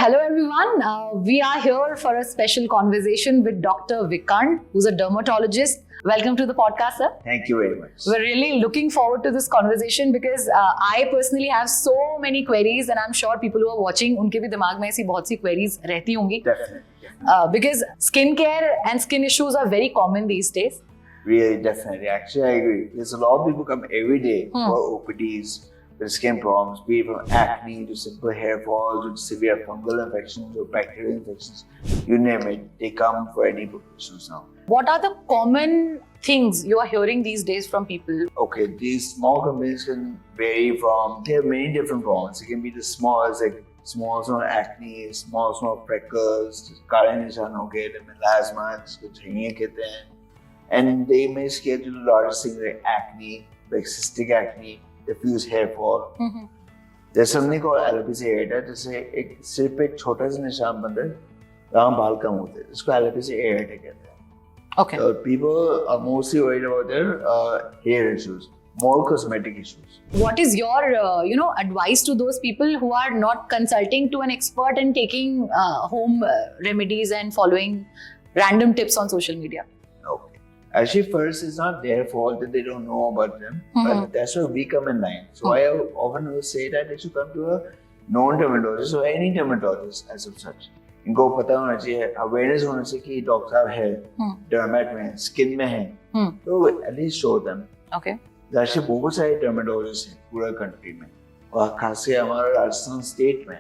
Hello everyone. We are here for a special conversation with Dr. Vikant, who's a dermatologist. Welcome to the podcast, sir. Thank you very much. We're really looking forward to this conversation because I personally have so many queries, and I'm sure people who are watching, उनके भी दिमाग में ऐसी बहुत सी queries रहती होंगी. Definitely. Because skincare and skin issues are very common these days. Really, definitely. Actually, I agree. There's a lot of people come every day for OPDs with skin problems, be it from acne to simple hair fall to severe fungal infections or bacterial infections. You name it, they come for any professionals now. What are the common things you are hearing these days from people? Okay, these small complaints can vary from, there are many different problems. It can be the smallest, like small acne, small freckles, kala nishan ho gaye, melasma, jisko jhaniye kehte hain. And they may scale to the largest things like acne, like cystic acne, diffuse hair fall. There's something called alopecia areata, जिससे एक सिर पे एक छोटा सा निशान बनता है, जहाँ बाल कम होते हैं, इसको alopecia areata कहते हैं. Okay. So people are mostly worried about their hair issues, more cosmetic issues. What is your advice to those people who are not consulting to an expert and taking home remedies and following random tips on social media? Okay. Actually, first, it's not their fault that they don't know about them, but that's where we come in line. So I often will say that they should come to a known dermatologist or any dermatologist as of such. इनको पता होना चाहिए, awareness होना चाहिए कि doctor साहब है, dermat में है, skin में है, तो at least show them. Okay. जैसे बहुत सारे dermatologists हैं पूरा country में, और खासकर हमारा राजस्थान state में,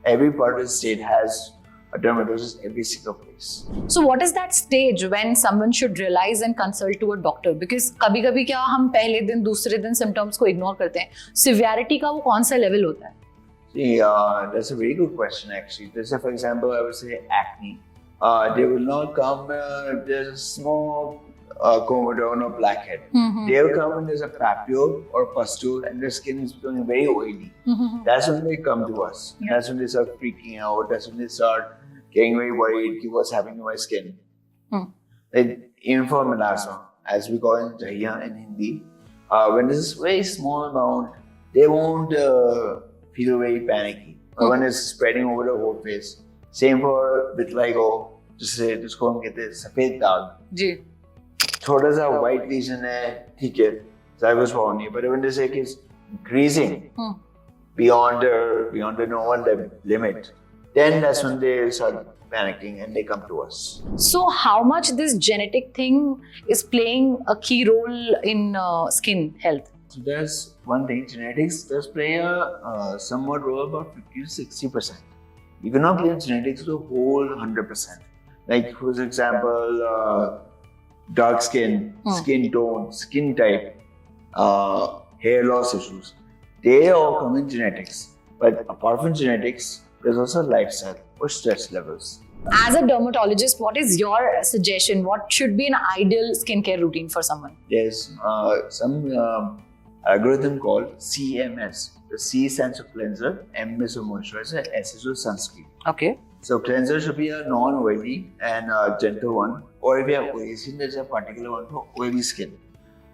every part of the state has a dermatologist every single place. So what is that stage when someone should realize and consult to a doctor? Because कभी-कभी क्या हम पहले दिन दूसरे दिन symptoms को ignore करते हैं. Severity का वो कौन सा level होता है? See, that's a very good question actually. Let's say, for example, I would say acne. They will not come, there's a small comedone or blackhead. They will come when there's a papule or pustule and their skin is becoming very oily. That's when they come to us. Yeah. That's when they start freaking out. That's when they start getting very worried, what's happening to my skin. Like, even for melasma, as we call it jhaia in Hindi, when there's a very small amount, they won't feel very panicky. But when it's spreading over the whole face, same for vitiligo, जिसको हम कहते हैं सफेद दाग. जी. थोड़ा सा white lesion है, ठीक है, ज़्यादा problem नहीं. But when they say it's increasing beyond the normal limit, then that's when they start panicking and they come to us. So how much this genetic thing is playing a key role in skin health? So there's one thing, genetics does play a somewhat role, about 50 to 60%. You cannot blame genetics to the whole 100%. Like, for example, dark skin, skin tone, skin type, hair loss issues, they all come in genetics. But apart from genetics, there's also lifestyle or stress levels. As a dermatologist, what is your suggestion? What should be an ideal skincare routine for someone? There's some algorithm called CMS. The C stands for cleanser, M is for moisturizer, S is for sunscreen. Okay. So cleanser should be a non-oily and gentle one, or if you have oily skin, there's a particular one for oily skin.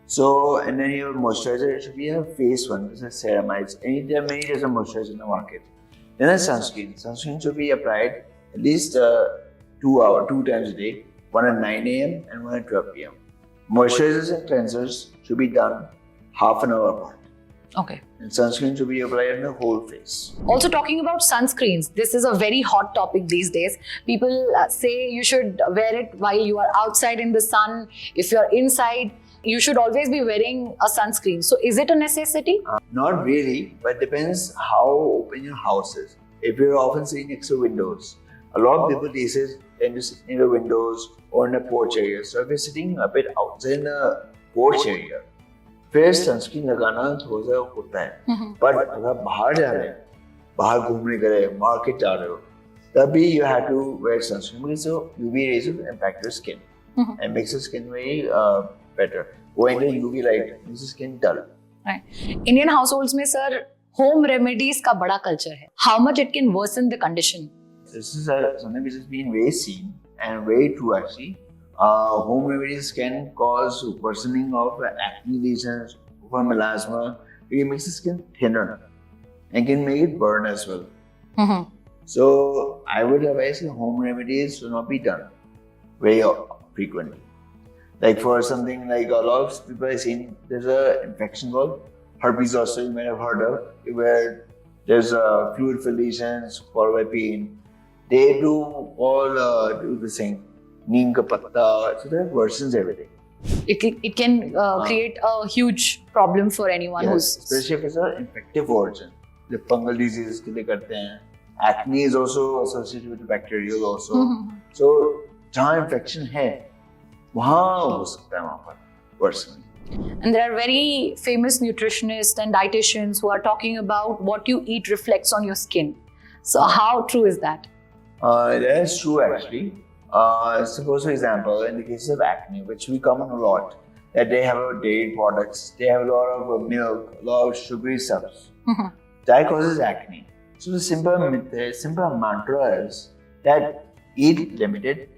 So, and then your moisturizer should be a face one, this is ceramides. There are many different moisturizers in the market. Then a sunscreen. Sunscreen should be applied at least 2 times a day, one at 9 a.m. and one at 12 p.m. Moisturizers and cleansers should be done half an hour apart. Okay. And sunscreen should be applied on the whole face. Also talking about sunscreens, this is a very hot topic these days. People say you should wear it while you are outside in the sun. If you're inside, you should always be wearing a sunscreen. So is it a necessity? Not really, but depends how open your house is. If you're often sitting next to windows, a lot of people these days tend to sit near the windows or in a porch area. So if you're sitting a bit outside in a porch area, फिर sunscreen लगाना थोड़ा सा होता है. पर अगर बाहर जा रहे हैं, बाहर घूमने गए, मार्केट जा रहे हो, तभी you have to wear sunscreen because the UV rays will impact your skin and makes your skin very better. Going to UV light makes your skin dull. Right. Indian households में sir home remedies का बड़ा culture है. How much it can worsen the condition? This is something which has been very seen and very true actually. Home remedies can cause worsening of acne lesions, for melasma. It makes the skin thinner and can make it burn as well. So I would advise home remedies to not be done very frequently. Like for something like a lot of people have seen, there's an infection called herpes zoster, you might have heard of, where there's fluid filled lesions followed by pain. They do all do the same. Neem ka patta, so that worsens everything. It can create a huge problem for anyone Yes, who's. especially if it's an infective origin. The fungal diseases के लिए करते हैं. Acne is also associated with bacterial also. So जहाँ infection है, वहाँ हो सकता है वहाँ पर worsening. And there are very famous nutritionists and dietitians who are talking about what you eat reflects on your skin. So how true is that? That is true actually. Suppose for example, in the cases of acne, which we come on a lot, that they have dairy products, they have a lot of milk, a lot of sugary stuff. That causes acne. So the simple mantra is that eat limited,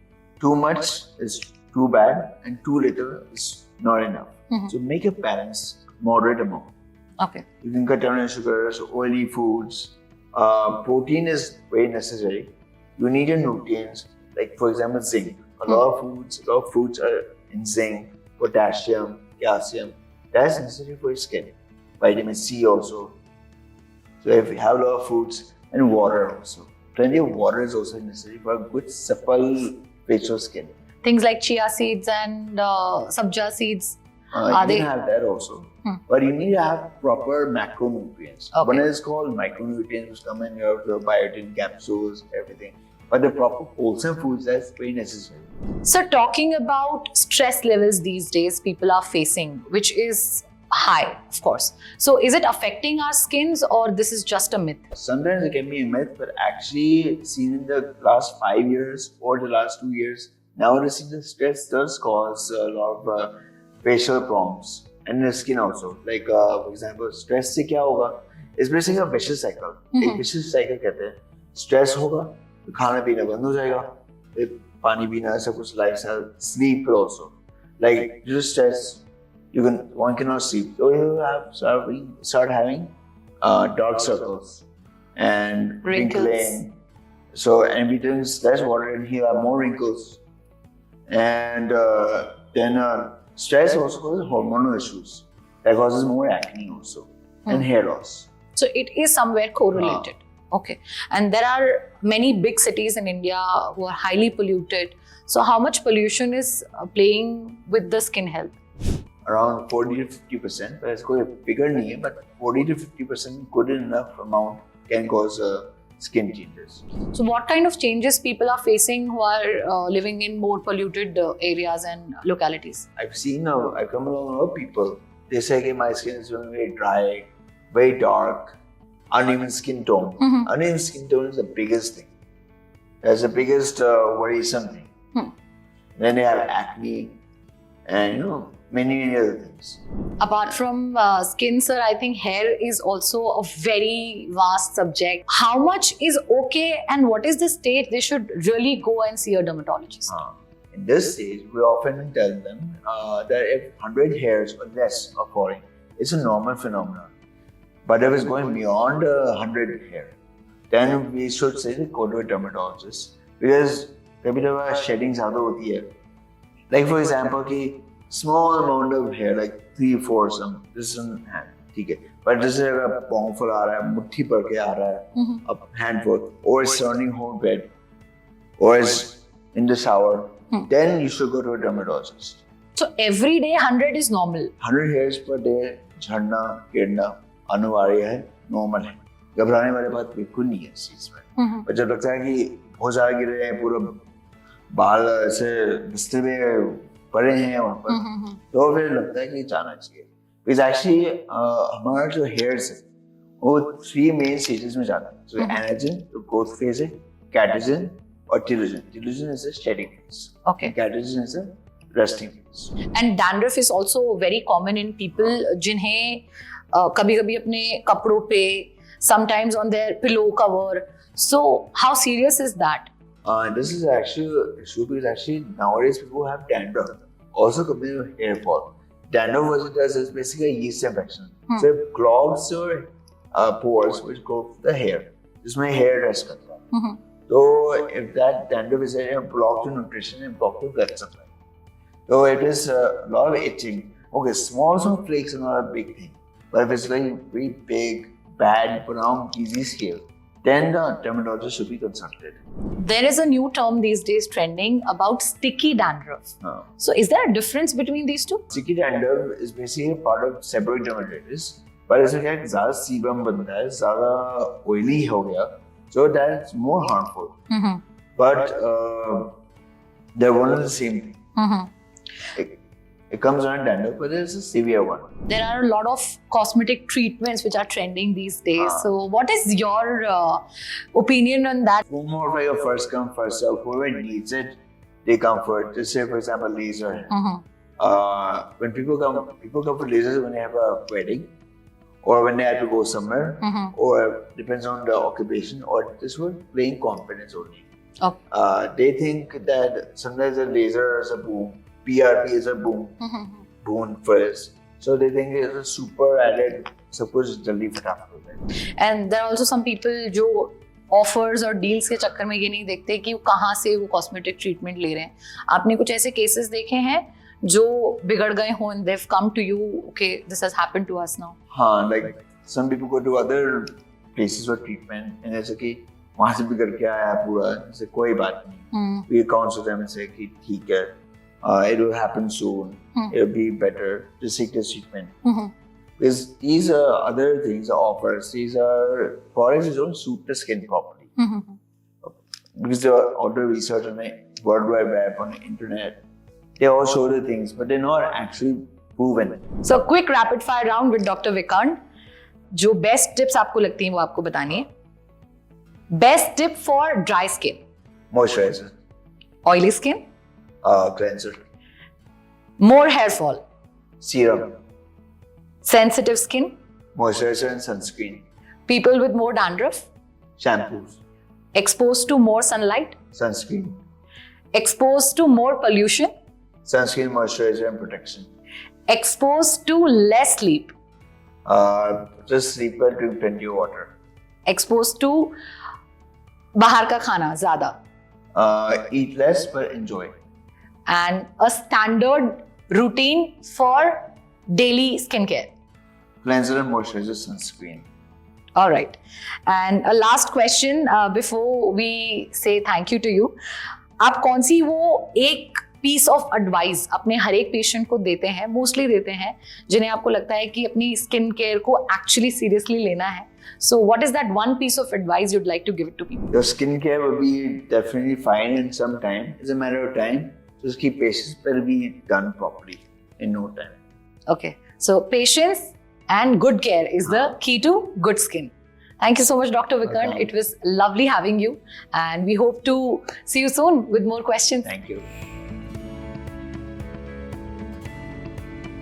too much is too bad, and too little is not enough. So make a balanced, moderate amount. Okay. You can cut down on sugars, oily foods. Protein is very necessary. You need your nutrients, like for example zinc. A lot of foods are in zinc, potassium, calcium. That's necessary for your skin. Vitamin C also. So if you have a lot of foods, and water also. Plenty of water is also necessary for a good supple facial skin. Things like chia seeds and sabja seeds. You can have that also. But you need to have proper macronutrients. Okay. One is called micronutrients, which come in your biotin capsules, everything. But the proper wholesome foods, that's very necessary. So talking about stress levels these days people are facing, which is high, of course. So is it affecting our skins or this is just a myth? Sometimes it can be a myth, but actually seen in the last 5 years or the last 2 years, nowadays the stress does cause a lot of facial problems and the skin also. Like for example, stress से क्या होगा? It's basically a vicious cycle. एक vicious cycle कहते हैं. Stress होगा, तो खाना पीना बंद हो जाएगा. फिर पानी पीना ऐसा कुछ lifestyle, sleep also. Like due to stress, one cannot sleep. So you start having dark circles and Wrinkles. wrinkling. So and we doing less water and you have more wrinkles. And then stress also causes hormonal issues. That causes more acne also and hair loss. So it is somewhere correlated. Okay. And there are many big cities in India who are highly polluted. So how much pollution is playing with the skin health? Around 40 to 50%. But it's कोई figure नहीं है, but 40 to 50% good enough amount can cause skin changes. So what kind of changes people are facing who are living in more polluted areas and localities? I've come along a lot of people. They say that my skin is very dry, very dark, uneven skin tone. Uneven skin tone is the biggest thing. That's the biggest worrisome thing. Then they have acne and many other things. Apart from skin, sir, I think hair is also a very vast subject. How much is okay and what is the stage they should really go and see a dermatologist? In this stage, we often tell them that if 100 hairs or less are falling, it's a normal phenomenon. But if it's going beyond 100 hair, then we should say go to a dermatologist. Because कभी-कभार shedding ज़्यादा होती है. Like for example, कि small amount of hair, like 3-4 some, this is on hand, ठीक है. But जैसे अगर पाँव फुल आ रहा है, मुट्ठी पर के आ रहा है, a handful, or is surrounding whole bed, or is in the shower, then you should go to a dermatologist. So every day 100 is normal. 100 hairs per day, झड़ना, गिरना, अनिवार्य है, normal है. घबराने वाली बात बिल्कुल नहीं है इस चीज में. पर जब लगता है कि बहुत ज़्यादा गिर रहे हैं, पूरा बाल ऐसे बिस्तर में पड़े हैं वहाँ पर, तो फिर लगता है कि जाना चाहिए. Because actually हमारा जो hairs है, वो 3 main stages में जाता है. So anagen, तो growth phase है, catagen और telogen. Telogen is a shedding phase. Okay. Catagen is a resting phase. And dandruff is also very common in people जिन्हें कभी-कभी अपने कपड़ों पे, sometimes on their pillow cover. So how serious is that? This is actually an issue because actually nowadays people have dandruff also combined with hair fall. Dandruff, what it does is basically a yeast infection. So it clogs your pores which go to the hair. जिसमें hair rest करता है. So if that dandruff is a block to nutrition and block to blood supply, so it is a lot of itching. Okay, small flakes are not a big thing, but if it's like very big, bad, brown, easy scale, then the dermatologist should be consulted. There is a new term these days trending about sticky dandruff. So is there a difference between these two? Sticky dandruff is basically a part of seborrheic dermatitis, but it's like ज़्यादा sebum बनता है, ज़्यादा oily हो गया, so that's more harmful. But they're one and the same thing. It comes on dandruff, but it's a severe one. There are a lot of cosmetic treatments which are trending these days. So what is your opinion on that? More like a first come, first serve. Whoever needs it, they come for it. Just say, for example, laser. When people come for lasers when they have a wedding, or when they have to go somewhere, or depends on the occupation, or this would plain confidence only. Okay. They think that sometimes a laser is a boom, PRP is a boon first. So they think it's a super added, सब कुछ जल्दी फटाफट हो जाए. And there are also some people जो offers और deals के चक्कर में ये नहीं देखते कि वो कहाँ से वो cosmetic treatment ले रहे हैं. आपने कुछ ऐसे cases देखे हैं जो बिगड़ गए हों and they've come to you, okay, this has happened to us now. हाँ, like some people go to other places for treatment and ऐसे कि वहाँ से बिगड़ के आया पूरा, ऐसे कोई बात नहीं. We counsel them and say कि ठीक है, it will happen soon, it will be better, just take this treatment. Because these are other things, offers, these are products that don't suit the skin properly. Because there are all the research on the World Wide Web, on the internet, they all show the things, but they're not actually proven. So quick rapid fire round with Dr. Vikant. जो best tips आपको लगती हैं वो आपको बतानी है. Best tip for dry skin. Moisturizer. Oily skin. Cleanser. More hair fall. Serum. Sensitive skin. Moisturizer and sunscreen. People with more dandruff. Shampoos. Exposed to more sunlight. Sunscreen. Exposed to more pollution. Sunscreen, moisturizer and protection. Exposed to less sleep. Just sleep well, drink plenty of water. Exposed to बाहर का खाना ज़्यादा. Eat less but enjoy. And a standard routine for daily skincare. Cleanser and moisturizer, sunscreen. All right. And a last question before we say thank you to you. आप कौन सी वो एक piece of advice अपने हर एक patient को देते हैं, mostly देते हैं, जिन्हें आपको लगता है कि अपनी स्किन केयर को एक्चुअली सीरियसली लेना है? So what is that one piece of advice you'd like to give it to people? Your skincare will be definitely fine in some time. It's a matter of time. Just keep patience, but it'll be done properly in no time. Okay. So patience and good care is the key to good skin. Thank you so much, Dr. Vikant. Welcome. It was lovely having you, and we hope to see you soon with more questions. Thank you.